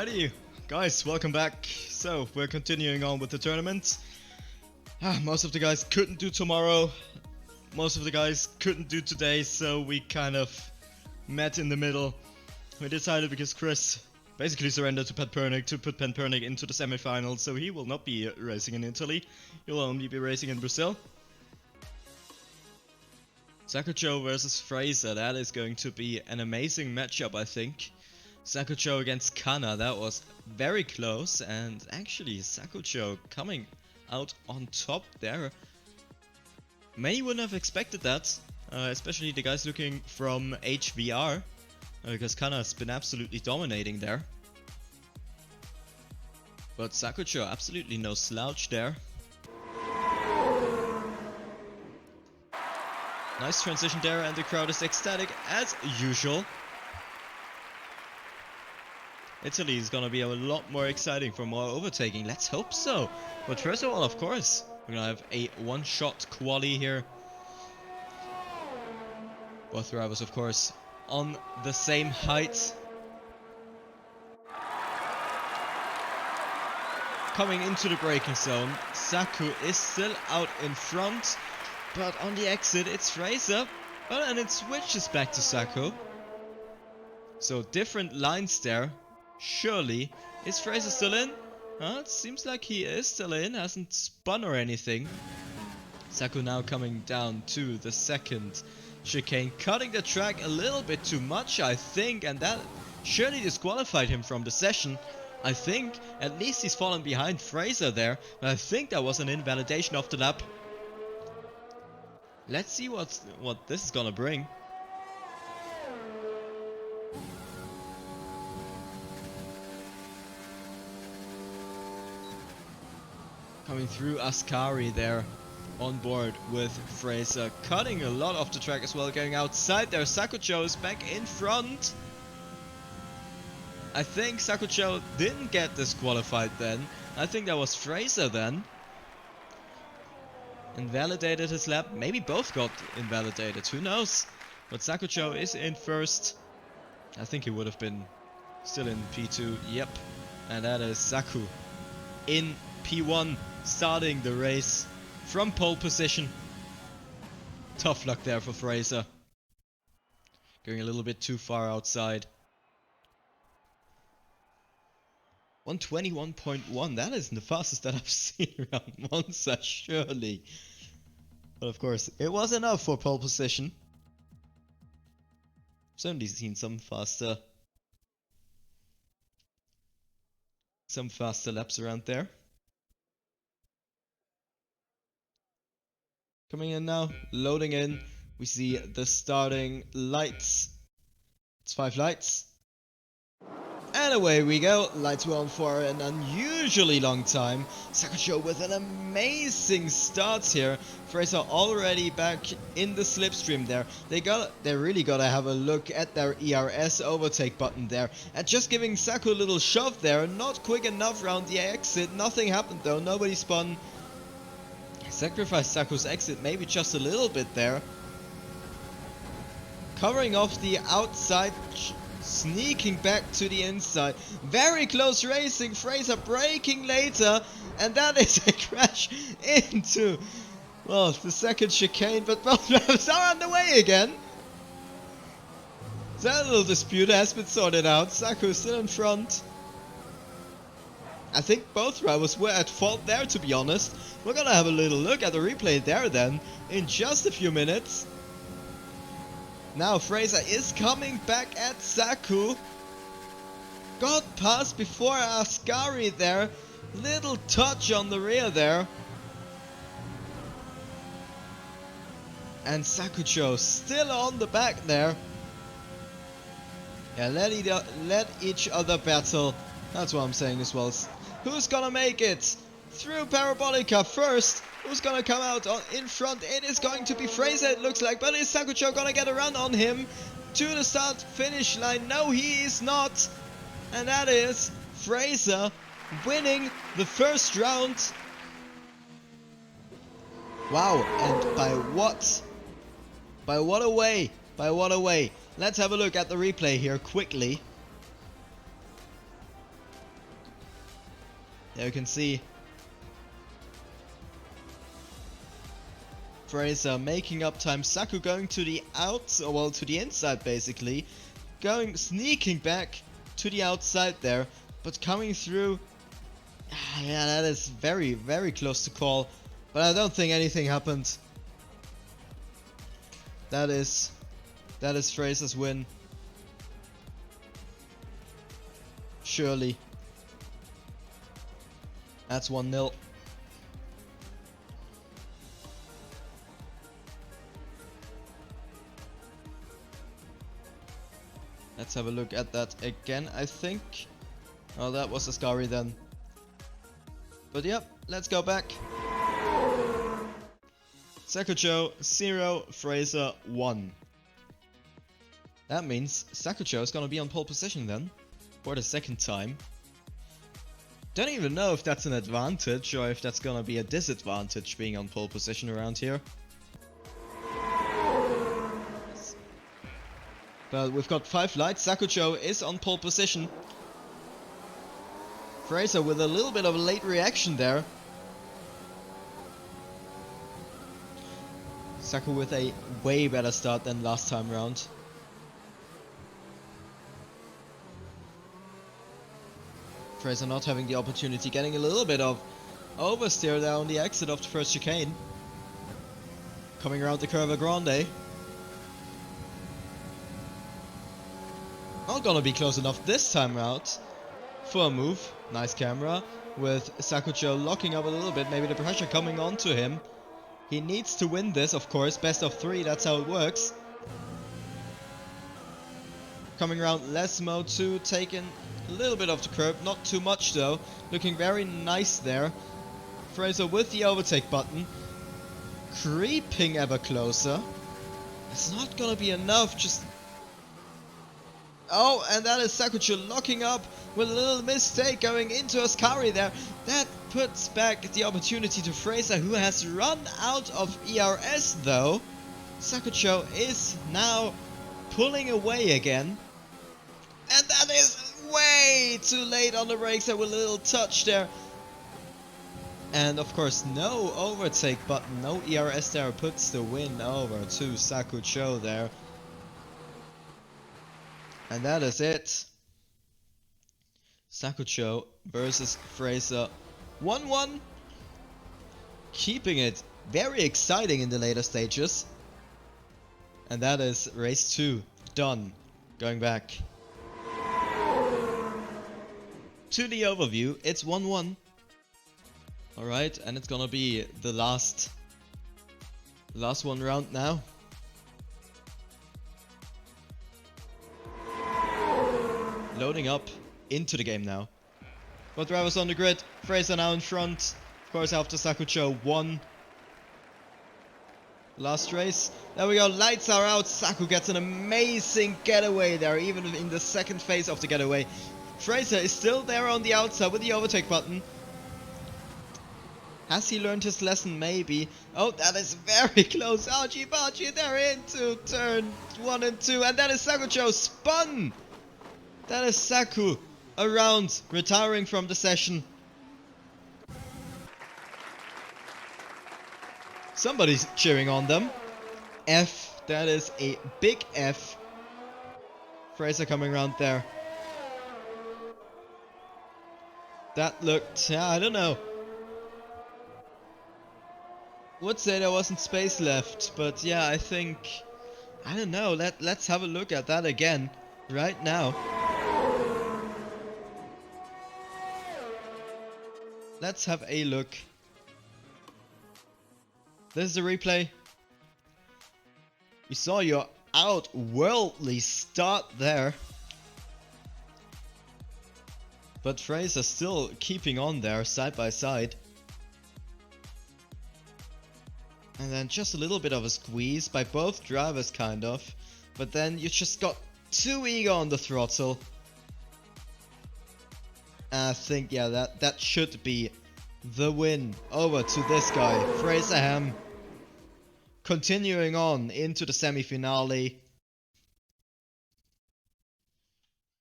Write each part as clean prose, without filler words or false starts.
Alrighty, guys, welcome back. So, we're continuing on with the tournament. Most of the guys couldn't do tomorrow. Most of the guys couldn't do today, so we kind of met in the middle. We decided because Chris basically surrendered to Pet to put Penpernick into the semifinals, so he will not be racing in Italy. He'll only be racing in Brazil. Sakucho versus Fraser, that is going to be an amazing matchup, I think. Sakucho against Kana, that was very close, and actually Sakucho coming out on top there. Many wouldn't have expected that, especially the guys looking from HVR, because Kana has been absolutely dominating there. But Sakucho, absolutely no slouch there. Nice transition there, and the crowd is ecstatic as usual. Italy is gonna be a lot more exciting for more overtaking. Let's hope so. But first of all, of course, we're gonna have a one-shot quali here. Both drivers, of course, on the same height. Coming into the braking zone, Saku is still out in front, but on the exit it's Fraser. Well, and it switches back to Saku. So different lines there. Surely. Is Fraser still in? It seems like he is still in, hasn't spun or anything. Saku now coming down to the second chicane, cutting the track a little bit too much, I think, and that surely disqualified him from the session. I think at least he's fallen behind Fraser there, but I think that was an invalidation of the lap. Let's see what this is gonna bring. Coming through Ascari there on board with Fraser, cutting a lot of the track as well, going outside there. Sakucho is back in front. I think Sakucho didn't get disqualified then. I think that was Fraser then. Invalidated his lap. Maybe both got invalidated, who knows. But Sakucho is in first. I think he would have been still in P2, yep. And that is Saku in P1, starting the race from pole position. Tough luck there for Fraser. Going a little bit too far outside. 121.1, that isn't the fastest that I've seen around Monza, surely. But of course, it was enough for pole position. Certainly seen some faster laps around there. Coming in now, loading in. We see the starting lights. It's 5 lights. And away we go. Lights were on for an unusually long time. Sakucho with an amazing start here. Fraser already back in the slipstream there. They really gotta have a look at their ERS overtake button there. And just giving Saku a little shove there. Not quick enough round the exit. Nothing happened though. Nobody spun. Sacrificed Saku's exit maybe just a little bit there. Covering off the outside, sneaking back to the inside. Very close racing. Fraser braking later, and that is a crash into, well, the second chicane, but both drivers are on the way again. That little dispute has been sorted out. Saku is still in front. I think both drivers were at fault there, to be honest. We're gonna have a little look at the replay there then, in just a few minutes. Now Fraser is coming back at Saku. Got past before Ascari there. Little touch on the rear there. And Sakucho still on the back there. Yeah, let each other battle. That's what I'm saying as well. Who's gonna make it through Parabolica first? Who's gonna come out in front? It is going to be Fraser, it looks like. But is Sakucho gonna get a run on him to the start finish line? No, he is not. And that is Fraser winning the first round. Wow, and by what? By what a way? By what a way? Let's have a look at the replay here quickly. There you can see Fraser making up time. Saku going to the well, to the inside basically. Sneaking back to the outside there, but coming through. Yeah, that is very, very close to call. But I don't think anything happened. That is Fraser's win. Surely. That's 1-0. Let's have a look at that again, I think. Oh, that was Ascari then. But yep, let's go back. Sakucho 0, Fraser 1. That means Sakucho is gonna be on pole position then, for the second time. Don't even know if that's an advantage or if that's gonna be a disadvantage being on pole position around here. But we've got 5 lights. Sakucho is on pole position. Fraser with a little bit of a late reaction there. Saku with a way better start than last time round. Fraser not having the opportunity, getting a little bit of oversteer there on the exit of the first chicane. Coming around the Curva Grande. Not gonna be close enough this time out for a move. Nice camera with Sakucho locking up a little bit, maybe the pressure coming onto him. He needs to win this, of course, best of 3, that's how it works. Coming around Lesmo too, taking a little bit of the curb, not too much though. Looking very nice there. Fraser with the overtake button. Creeping ever closer. It's not gonna be enough, just... Oh, and that is Sakucho locking up with a little mistake going into Ascari there. That puts back the opportunity to Fraser, who has run out of ERS though. Sakucho is now pulling away again. And that is way too late on the brakes there with a little touch there. And of course no overtake button, no ERS there, puts the win over to Sakucho there. And that is it. Sakucho versus Fraser 1-1. Keeping it very exciting in the later stages. And that is race 2 done. Going back to the overview, it's 1-1. Alright, and it's gonna be the last one round now. Loading up into the game now. Both drivers on the grid. Fraser now in front. Of course, after Sakucho won last race. There we go. Lights are out. Saku gets an amazing getaway there, even in the second phase of the getaway. Fraser is still there on the outside with the overtake button. Has he learned his lesson? Maybe. Oh, that is very close. Archie Barchie, they're into turn 1 and 2. And that is Sakucho spun. That is Saku around, retiring from the session. Somebody's cheering on them. F, that is a big F. Fraser coming around there. That looked, yeah, I don't know. Would say there wasn't space left, but yeah, I think, I don't know. Let's have a look at that again right now. Let's have a look. This is the replay. We saw your outworldly start there. But Fraser still keeping on there side by side. And then just a little bit of a squeeze by both drivers kind of. But then you just got too eager on the throttle. I think, yeah, that should be the win over to this guy, Fraser Ham. Continuing on into the semi-finale.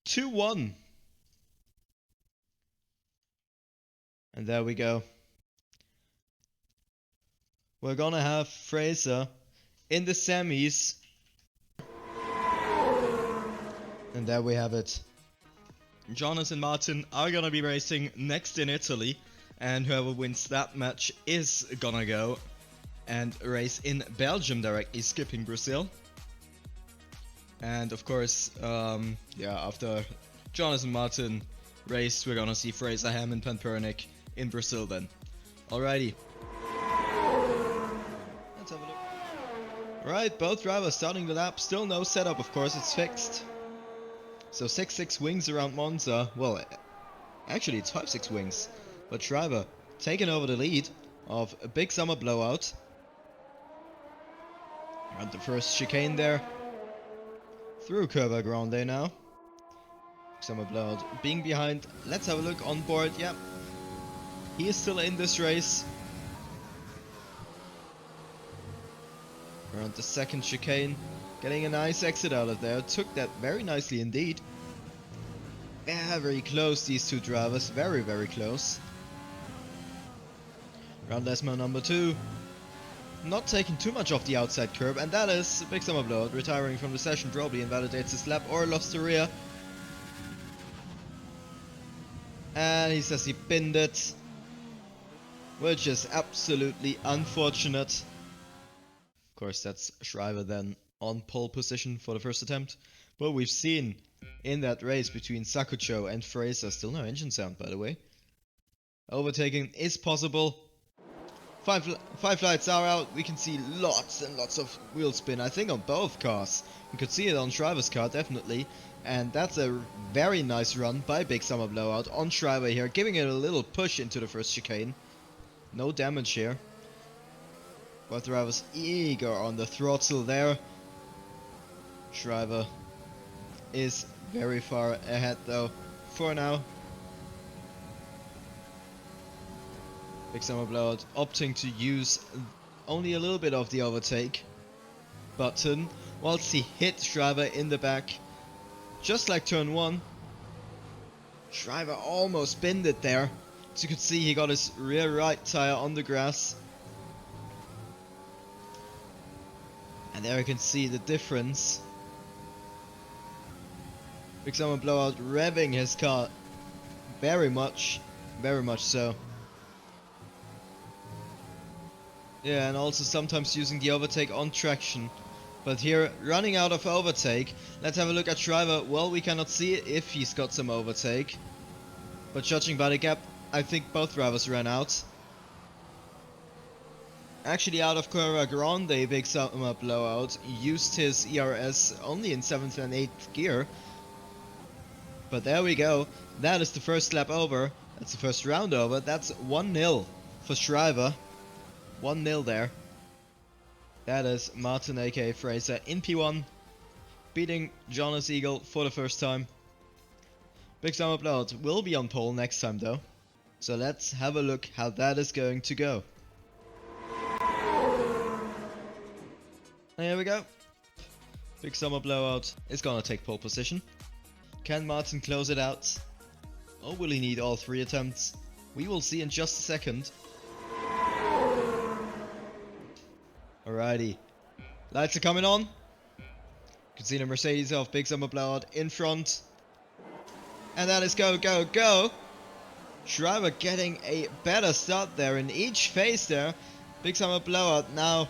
2-1. And there we go. We're gonna have Fraser in the semis. And there we have it. Jonas and Martin are gonna be racing next in Italy. And whoever wins that match is gonna go and race in Belgium directly, skipping Brazil. And of course, after Jonas and Martin race, we're gonna see Fraser, Ham and Pampernick in Brazil then. Alrighty. Let's have a look. Alright, both drivers starting the lap. Still no setup, of course, it's fixed. So 6-6 wings around Monza. Well, actually it's 5-6 wings. But Schreiber taking over the lead of a big summer blowout. And the first chicane there. Through Curva Grande now. Summer blowout being behind. Let's have a look on board. Yeah, he is still in this race. Around the second chicane. Getting a nice exit out of there. Took that very nicely indeed. Very close, these two drivers. Very, very close. Round Lesmo number 2. Not taking too much off the outside curb. And that is a big summer blowout. Retiring from the session. Probably invalidates his lap or lost the rear. And he says he pinned it. Which is absolutely unfortunate. Of course, that's Schreiber then on pole position for the first attempt. But we've seen in that race between Sakucho and Fraser, still no engine sound by the way. Overtaking is possible. Five lights are out. We can see lots and lots of wheel spin. I think on both cars. You could see it on Schreiber's car, definitely. And that's a very nice run by Big Summer Blowout on Schreiber here, giving it a little push into the first chicane. No damage here. Both drivers eager on the throttle there. Schreiber is very far ahead though for now. Big Summer Blowout opting to use only a little bit of the overtake button whilst he hit Schreiber in the back. Just like turn 1. Schreiber almost binned it there. As you could see, he got his rear right tire on the grass. And there you can see the difference. Big Summer Blowout revving his car very much so. Yeah, and also sometimes using the overtake on traction. But here, running out of overtake. Let's have a look at Schreiber. Well, we cannot see if he's got some overtake. But judging by the gap, I think both drivers ran out. Actually, out of Curva Grande, Big Summer Blowout used his ERS only in 7th and 8th gear. But there we go. That is the first lap over. That's the first round over. That's 1-0 for Schreiber. 1-0 there. That is Martin aka Fraser in P1. Beating Jonas Eagle for the first time. Big Summer Blowout will be on pole next time though. So let's have a look how that is going to go. Here we go. Big Summer Blowout is gonna take pole position. Can Martin close it out? Or will he need all 3 attempts? We will see in just a second. Alrighty. Lights are coming on. You can see the Mercedes of Big Summer Blowout in front. And that is go, go, go. Schreiber getting a better start there in each phase there. Big Summer Blowout now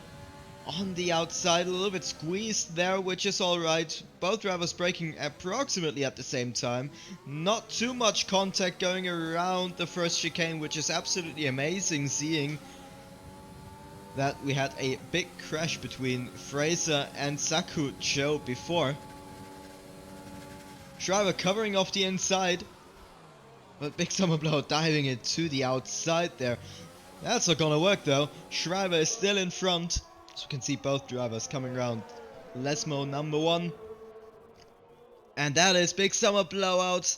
on the outside, a little bit squeezed there, which is alright. Both drivers braking approximately at the same time. Not too much contact going around the first chicane, which is absolutely amazing seeing that we had a big crash between Fraser and Sakucho before. Schreiber covering off the inside, but Big Summer Blowout diving it to the outside there. That's not gonna work though. Schreiber is still in front. As you can see, both drivers coming around Lesmo number 1. And that is Big Summer Blowout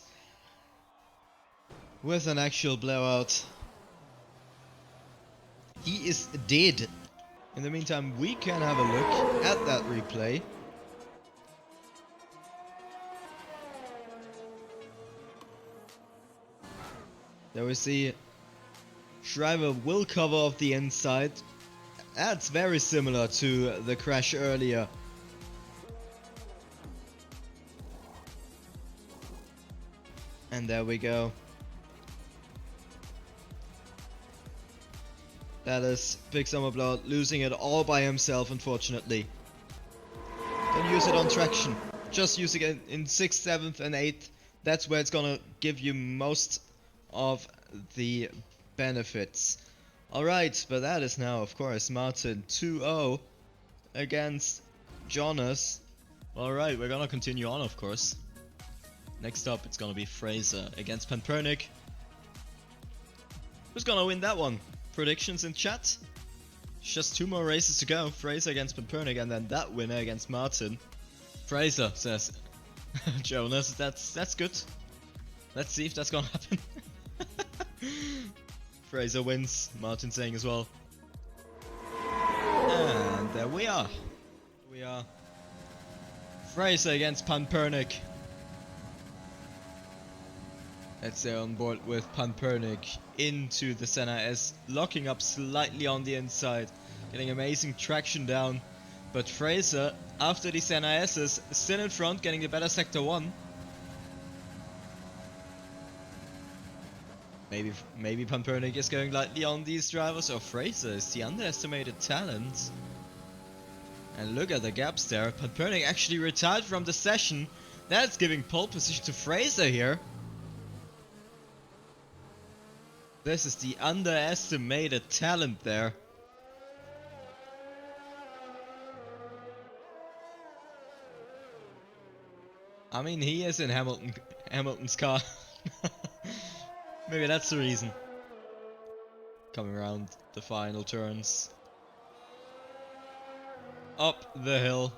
with an actual blowout. He is dead. In the meantime, we can have a look at that replay. There we see driver will cover off the inside. That's very similar to the crash earlier. And there we go. That is Big Summer Blood losing it all by himself, unfortunately. Don't use it on traction. Just use it in 6th, 7th and 8th. That's where it's gonna give you most of the benefits. Alright, but that is now, of course, Martin 2-0 against Jonas. Alright, we're gonna continue on, of course. Next up, it's gonna be Fraser against Pampernik. Who's gonna win that one? Predictions in chat? Just 2 more races to go. Fraser against Pampernik and then that winner against Martin. Fraser, says Jonas. That's good. Let's see if that's gonna happen. Fraser wins, Martin saying as well. And there we are. Fraser against Pampernik. Let's stay on board with Pampernik into the Senna S, locking up slightly on the inside, getting amazing traction down. But Fraser, after the Senna S's, still in front, getting the better sector 1. Maybe Pampernik is going lightly on these drivers, or Fraser is the underestimated talent. And look at the gaps there. Pampernik actually retired from the session. That's giving pole position to Fraser here. This is the underestimated talent there. I mean, he is in Hamilton's car. Maybe that's the reason. Coming around the final turns. Up the hill.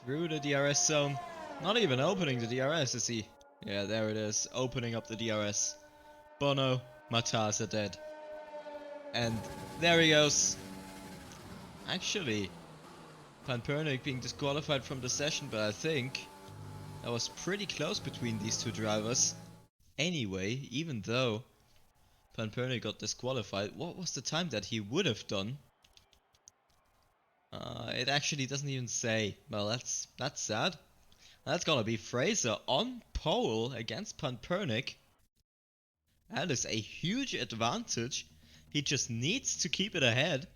Through the DRS zone. Not even opening the DRS, is he? Yeah, there it is. Opening up the DRS. Bono, Matas are dead. And there he goes. Actually, Pampernik being disqualified from the session, but I think that was pretty close between these two drivers. Anyway, even though Pampernik got disqualified, what was the time that he would have done? It actually doesn't even say. Well, that's sad. That's gonna be Fraser on pole against Pampernik. That is a huge advantage. He just needs to keep it ahead.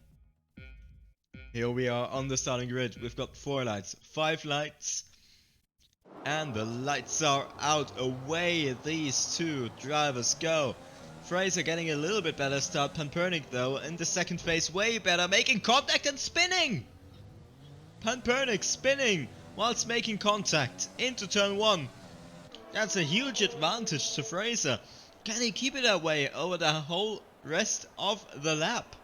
Here we are on the starting grid. We've got 4 lights, 5 lights. And the lights are out. Away these two drivers go. Fraser getting a little bit better start. Pampernik though in the second phase way better. Making contact and spinning. Pampernik spinning whilst making contact into turn 1. That's a huge advantage to Fraser. Can he keep it that way over the whole rest of the lap?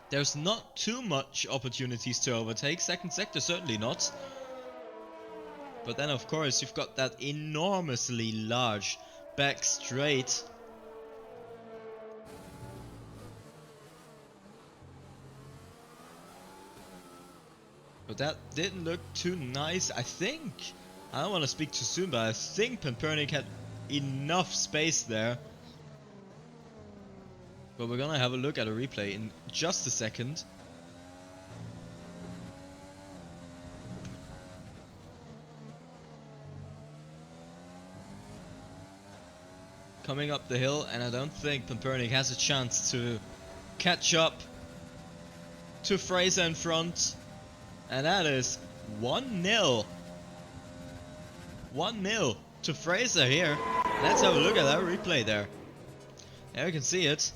There's not too much opportunities to overtake. Second sector certainly not. But then of course you've got that enormously large back straight. But that didn't look too nice. I don't want to speak too soon, but I think Pampernik had enough space there. But we're gonna have a look at a replay in just a second. Coming up the hill, and I don't think Pampernik has a chance to catch up to Fraser in front. And that is 1-0. 1-0 to Fraser here. Let's have a look at that replay there. There you can see it.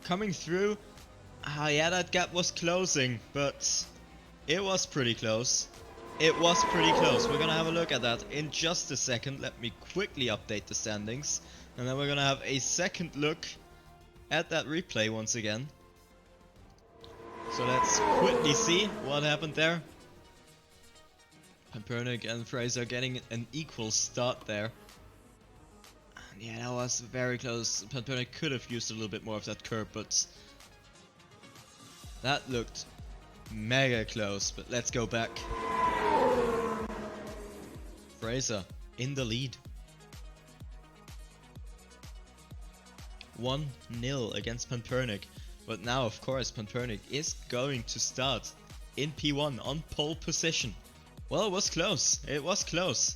Coming through. Yeah, that gap was closing, but it was pretty close. It was pretty close. We're gonna have a look at that in just a second. Let me quickly update the standings. And then we're gonna have a second look at that replay once again. So let's quickly see what happened there. Pampernik and Fraser getting an equal start there. And yeah, that was very close. Pampernik could have used a little bit more of that curb, but that looked mega close. But let's go back. Fraser in the lead. 1-0 against Pampernik. But now, of course, Pampernik is going to start in P1 on pole position. Well, it was close. It was close.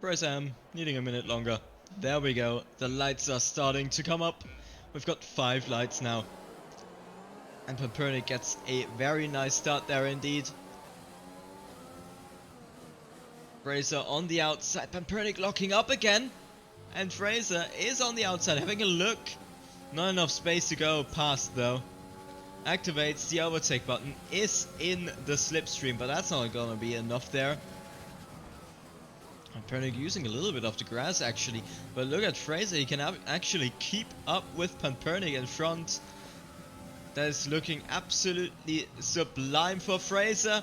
Fraser needing a minute longer. There we go. The lights are starting to come up. We've got 5 lights now. And Pampernik gets a very nice start there indeed. Fraser on the outside. Pampernik locking up again. And Fraser is on the outside having a look. Not enough space to go past though. Activates the overtake button. Is in the slipstream, but that's not gonna be enough there. Pampernik using a little bit of the grass actually. But look at Fraser. He can actually keep up with Pampernik in front. That is looking absolutely sublime for Fraser.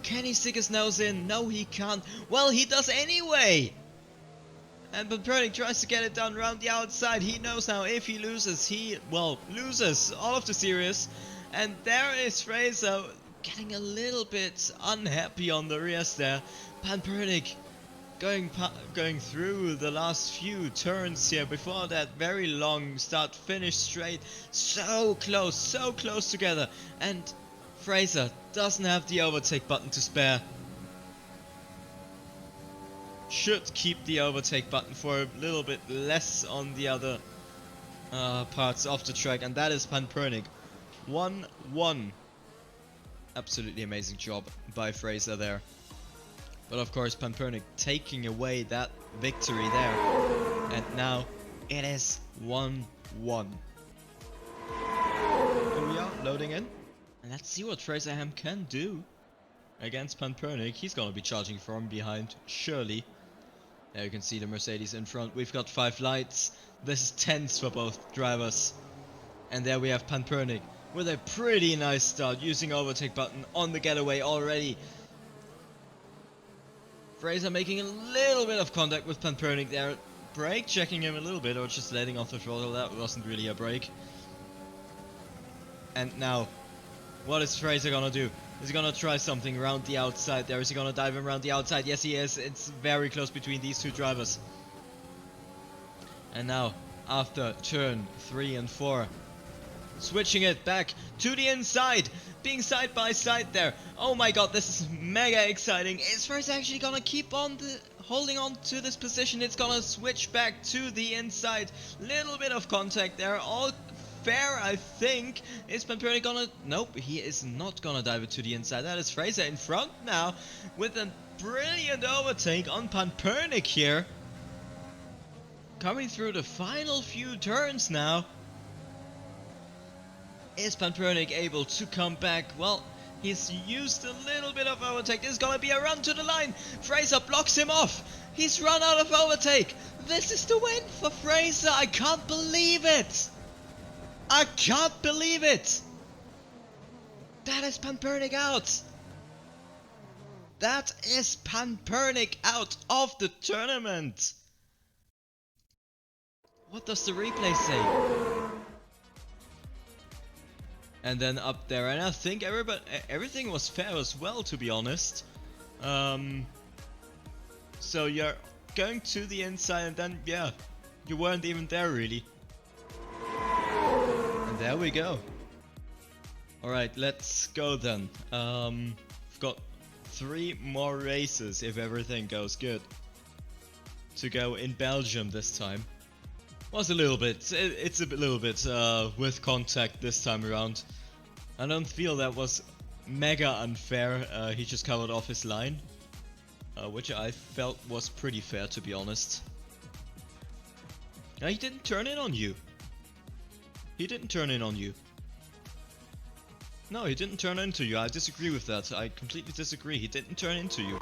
Can he stick his nose in? No, he can't. Well, he does anyway. And Pampernik tries to get it done around the outside. He knows now if he loses, he, well, loses all of the series. And there is Fraser getting a little bit unhappy on the rears there. Pampernik going through the last few turns here before that very long start finish straight. So close together. And Fraser doesn't have the overtake button to spare. Should keep the overtake button for a little bit less on the other parts of the track, and that is Pampernik. 1-1. Absolutely amazing job by Fraser there. But of course Pampernik taking away that victory there. And now it is 1-1. Here we are, loading in. And let's see what Fraser can do against Pampernik. He's gonna be charging from behind, surely. There you can see the Mercedes in front. We've got 5 lights. This is tense for both drivers. And there we have Pampernik with a pretty nice start, using overtake button on the getaway already. Fraser making a little bit of contact with Pampernik there. Brake checking him a little bit, or just letting off the throttle. That wasn't really a brake. And now, what is Fraser gonna do? Is he gonna try something around the outside there? Is he gonna dive him around the outside? Yes, he is. It's very close between these 2 drivers. And now, after turn 3 and 4, switching it back to the inside, being side by side there. Oh my god, this is mega exciting. Is Fraser actually gonna keep on holding on to this position? It's gonna switch back to the inside. Little bit of contact there. All fair, I think. Is Pampernik gonna... Nope, he is not gonna dive it to the inside. That is Fraser in front now with a brilliant overtake on Pampernik here. Coming through the final few turns now. Is Pampernik able to come back? Well, he's used a little bit of overtake. This is gonna be a run to the line. Fraser blocks him off. He's run out of overtake. This is the win for Fraser. I can't believe it. I can't believe it! That is Pampernik out! That is Pampernik out of the tournament! What does the replay say? And then up there, and I think everything was fair as well, to be honest. So you're going to the inside, and then, yeah, you weren't even there really. There we go. Alright, let's go then. We've got 3 more races if everything goes good to go in Belgium this time. Was a little bit, it's a little bit with contact this time around. I don't feel that was mega unfair. He just covered off his line, which I felt was pretty fair, to be honest. He didn't turn in on you. He didn't turn in on you. No, he didn't turn into you. I disagree with that. I completely disagree. He didn't turn into you.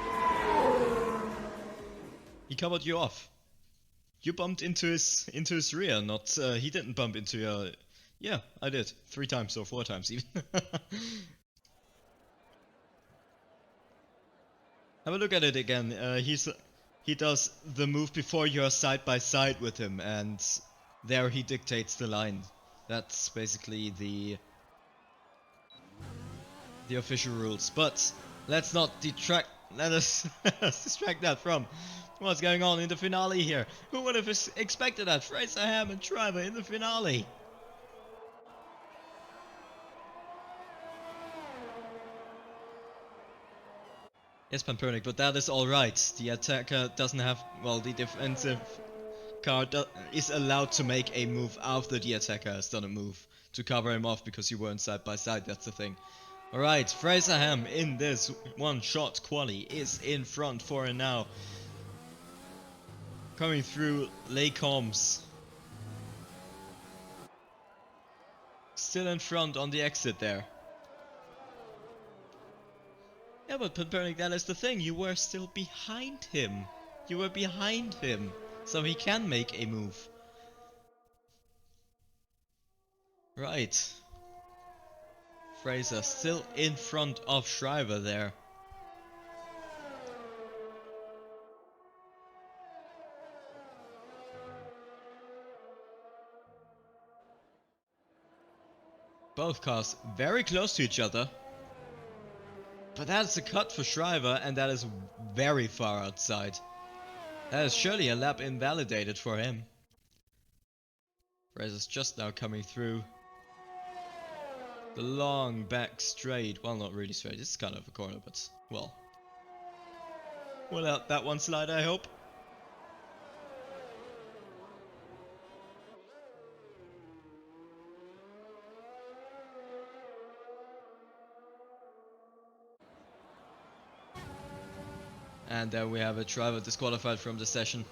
He covered you off. You bumped into his rear, not he didn't bump into your... Yeah, I did. 3 times or 4 times even. Have a look at it again. He does the move before you're side by side with him, and there he dictates the line. That's basically the official rules. But let's not detract let us distract that from what's going on in the finale here. Who would have expected that? Fraser Ham and Driver in the finale. Yes, Pampernick, but that is alright. The attacker doesn't have, well, the defensive car is allowed to make a move after the attacker has done a move to cover him off because you weren't side by side, that's the thing. Alright, Fraser Ham in this one-shot quali is in front for it now. Coming through Les Combs. Still in front on the exit there. Yeah, but Pampernick, that is the thing, you were still behind him. You were behind him, so he can make a move. Right. Fraser still in front of Shriver there. Both cars very close to each other. But that's a cut for Shriver, and that is very far outside. That is surely a lap invalidated for him. Fraser's just now coming through the long back straight. Well, not really straight, it's kind of a corner, but well. We'll let that one slide, I hope. And there we have a driver disqualified from the session.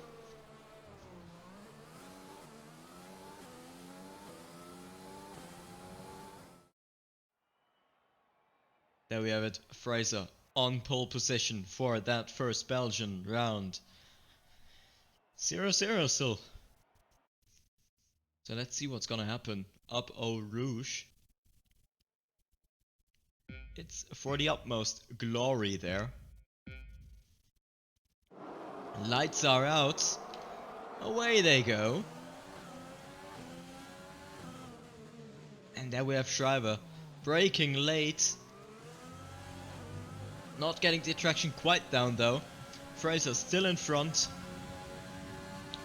There we have it, Fraser on pole position for that first Belgian round. 0-0 still. So let's see what's gonna happen. Up Eau Rouge. It's for the utmost glory there. Lights are out. Away they go. And there we have Shriver braking late. Not getting the traction quite down though. Fraser still in front.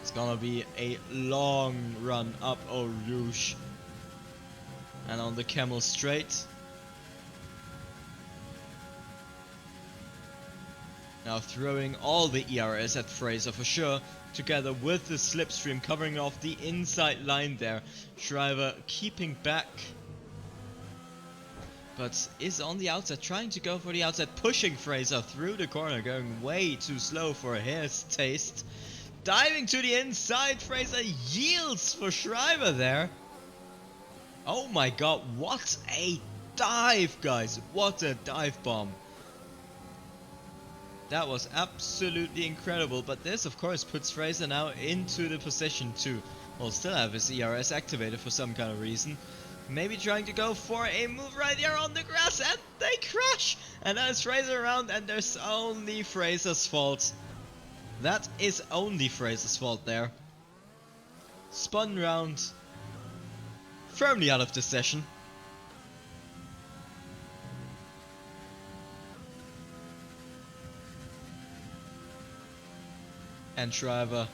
It's gonna be a long run up Eau Rouge. And on the Camel Straight. Now throwing all the ERS at Fraser for sure, together with the slipstream covering off the inside line there. Shriver keeping back, but is on the outside, trying to go for the outside, pushing Fraser through the corner, going way too slow for his taste. Diving to the inside, Fraser yields for Shriver there. Oh my god, what a dive, guys, what a dive bomb. That was absolutely incredible, but this of course puts Fraser now into the position to, well, still have his ERS activated for some kind of reason. Maybe trying to go for a move right here on the grass, and they crash! And that is Fraser around, and there's only Fraser's fault. That is only Fraser's fault there. Spun round, firmly out of the session. And Shriver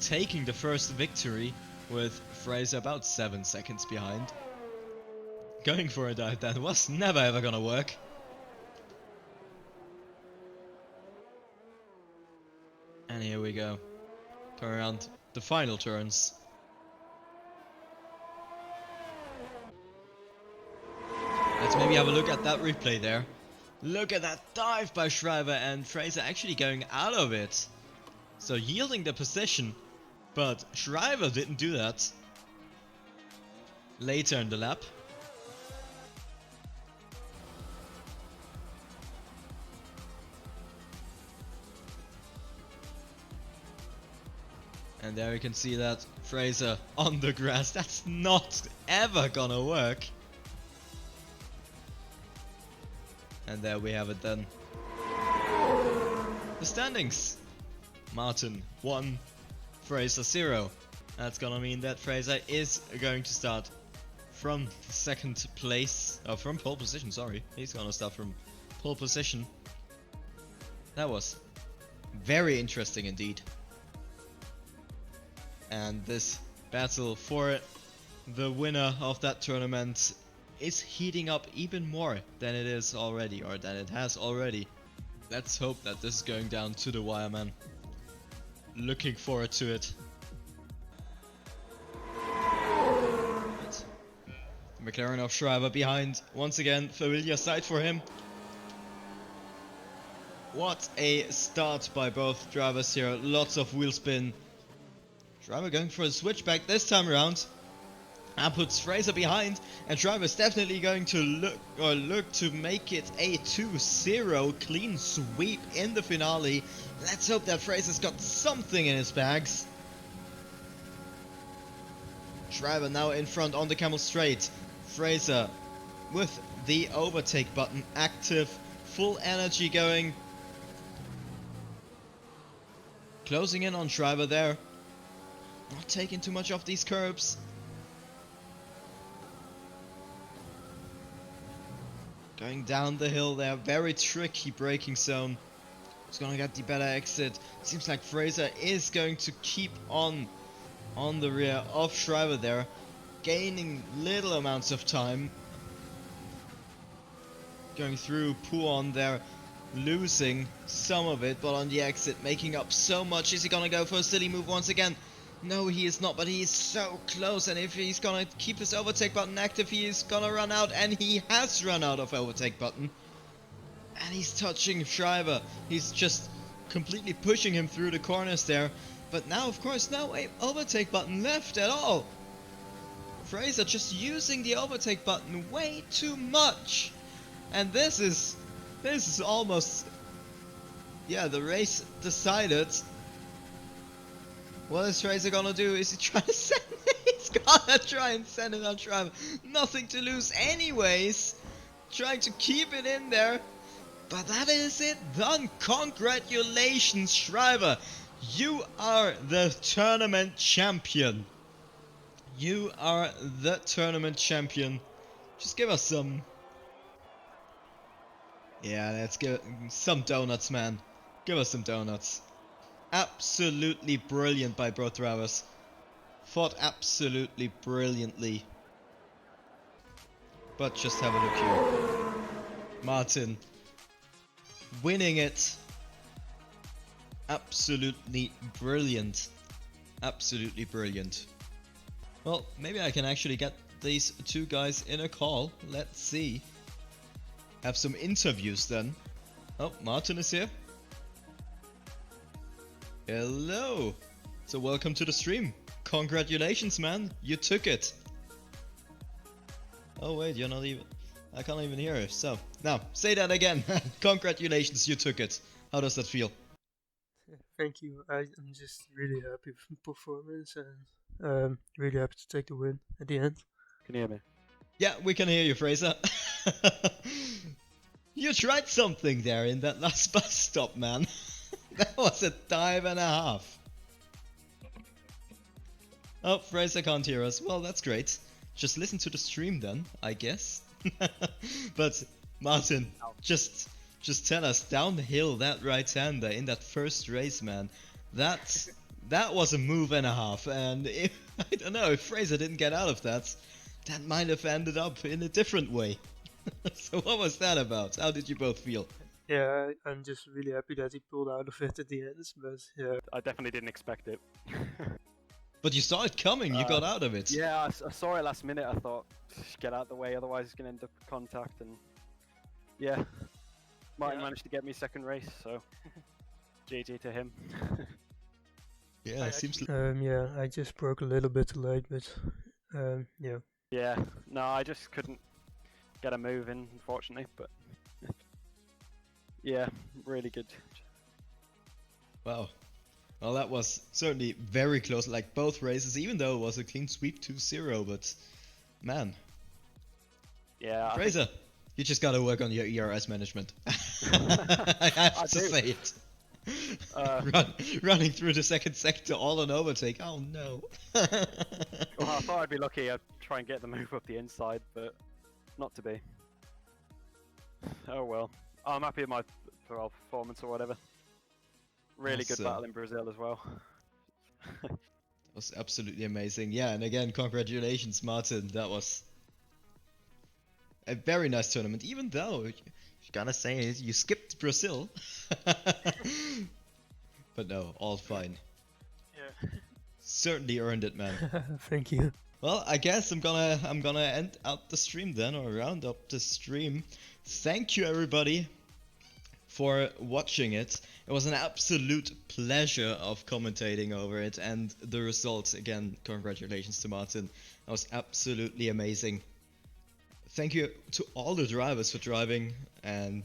taking the first victory with Fraser about 7 seconds behind. Going for a dive that was never ever gonna work. And here we go. Turn around the final turns. Let's maybe have a look at that replay there. Look at that dive by Shriver, and Fraser actually going out of it. So yielding the position, but Shriver didn't do that. Later in the lap. And there you can see that Fraser on the grass. That's not ever gonna work. And there we have it then. The standings. Martin 1, Fraser 0. That's gonna mean that Fraser is going to start from second place, from pole position, sorry. He's gonna start from pole position. That was very interesting indeed. And this battle for the winner of that tournament is heating up even more than it is already, or than it has already. Let's hope that this is going down to the wire, man. Looking forward to it. Right. The McLaren of Schreiber behind. Once again, familiar sight for him. What a start by both drivers here. Lots of wheel spin. Schreiber going for a switchback this time around. And puts Fraser behind, and Schreiber's definitely going to look to make it a 2-0 clean sweep in the finale. Let's hope that Fraser's got something in his bags. Schreiber now in front on the Camel Straight. Fraser with the overtake button active, full energy going. Closing in on Schreiber there. Not taking too much off these curbs. Going down the hill there, very tricky braking zone. He's gonna get the better exit. Seems like Fraser is going to keep on the rear of Schreiber there, gaining little amounts of time. Going through Puon there, losing some of it, but on the exit making up so much. Is he gonna go for a silly move once again? No, he is not, but he is so close, and if he's gonna keep his overtake button active, he is gonna run out, and he has run out of overtake button. And he's touching Schreiber. He's just completely pushing him through the corners there. But now, of course, no overtake button left at all. Fraser just using the overtake button way too much. And this is almost, yeah, the race decided. What is Fraser gonna do? Is he trying to send it? He's gonna try and send it on Schreiber. Nothing to lose anyways. Trying to keep it in there. But that is it done. Congratulations, Schreiber. You are the tournament champion. You are the tournament champion. Just give us some... Yeah, let's give some donuts, man. Give us some donuts. Absolutely brilliant by both drivers. Fought absolutely brilliantly. But just have a look here. Martin winning it. Absolutely brilliant. Absolutely brilliant. Well, maybe I can actually get these two guys in a call. Let's see. Have some interviews then. Oh, Martin is here. Hello! So welcome to the stream. Congratulations, man. You took it. Oh wait, you're not even... I can't even hear you. So, now, say that again. Congratulations, you took it. How does that feel? Thank you. I'm just really happy with the performance and really happy to take the win at the end. Can you hear me? Yeah, we can hear you, Fraser. You tried something there in that last bus stop, man. That was a dive and a half. Oh, Fraser can't hear us. Well, that's great. Just listen to the stream then, I guess. But Martin, just tell us, down the hill, that right-hander in that first race, man. That was a move and a half, and if, I don't know, if Fraser didn't get out of that, that might have ended up in a different way. So what was that about? How did you both feel? Yeah, I'm just really happy that he pulled out of it at the end, but yeah. I definitely didn't expect it. But you saw it coming, you got out of it. Yeah, I saw it last minute. I thought, get out of the way, otherwise it's going to end up with contact. And yeah, Martin managed to get me second race, so GG to him. Yeah, it seems yeah, I just broke a little bit too late, but yeah. Yeah, no, I just couldn't get a move in, unfortunately, but yeah, really good. Wow. Well, that was certainly very close, like both races, even though it was a clean sweep 2-0, but man. Yeah. Fraser, you just gotta work on your ERS management. I have to say it. Running through the second sector all on overtake, oh no. Well, I thought I'd be lucky, I'd try and get the move up the inside, but not to be. Oh well. I'm happy with my overall performance or whatever. Really good Awesome. battle in Brazil as well. That was absolutely amazing. Yeah, and again, congratulations, Martin. That was a very nice tournament, even though you gotta say you skipped Brazil. But no, all fine. Yeah. Certainly earned it, man. Thank you. Well, I guess I'm gonna end out the stream then, or round up the stream. Thank you, everybody, for watching it. It was an absolute pleasure of commentating over it, and the results, again, congratulations to Martin. That was absolutely amazing. Thank you to all the drivers for driving, and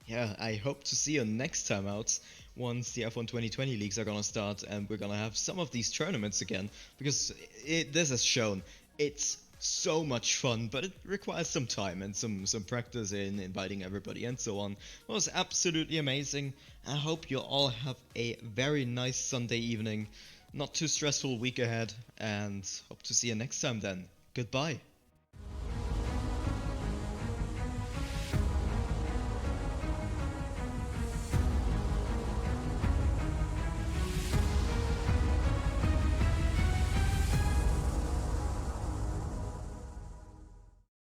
yeah, I hope to see you next time out once the F1 2020 leagues are gonna start and we're gonna have some of these tournaments again, because this has shown it's so much fun, but it requires some time and some practice in inviting everybody and so on. It was absolutely amazing. I hope you all have a very nice Sunday evening, not too stressful week ahead, and hope to see you next time then. Goodbye.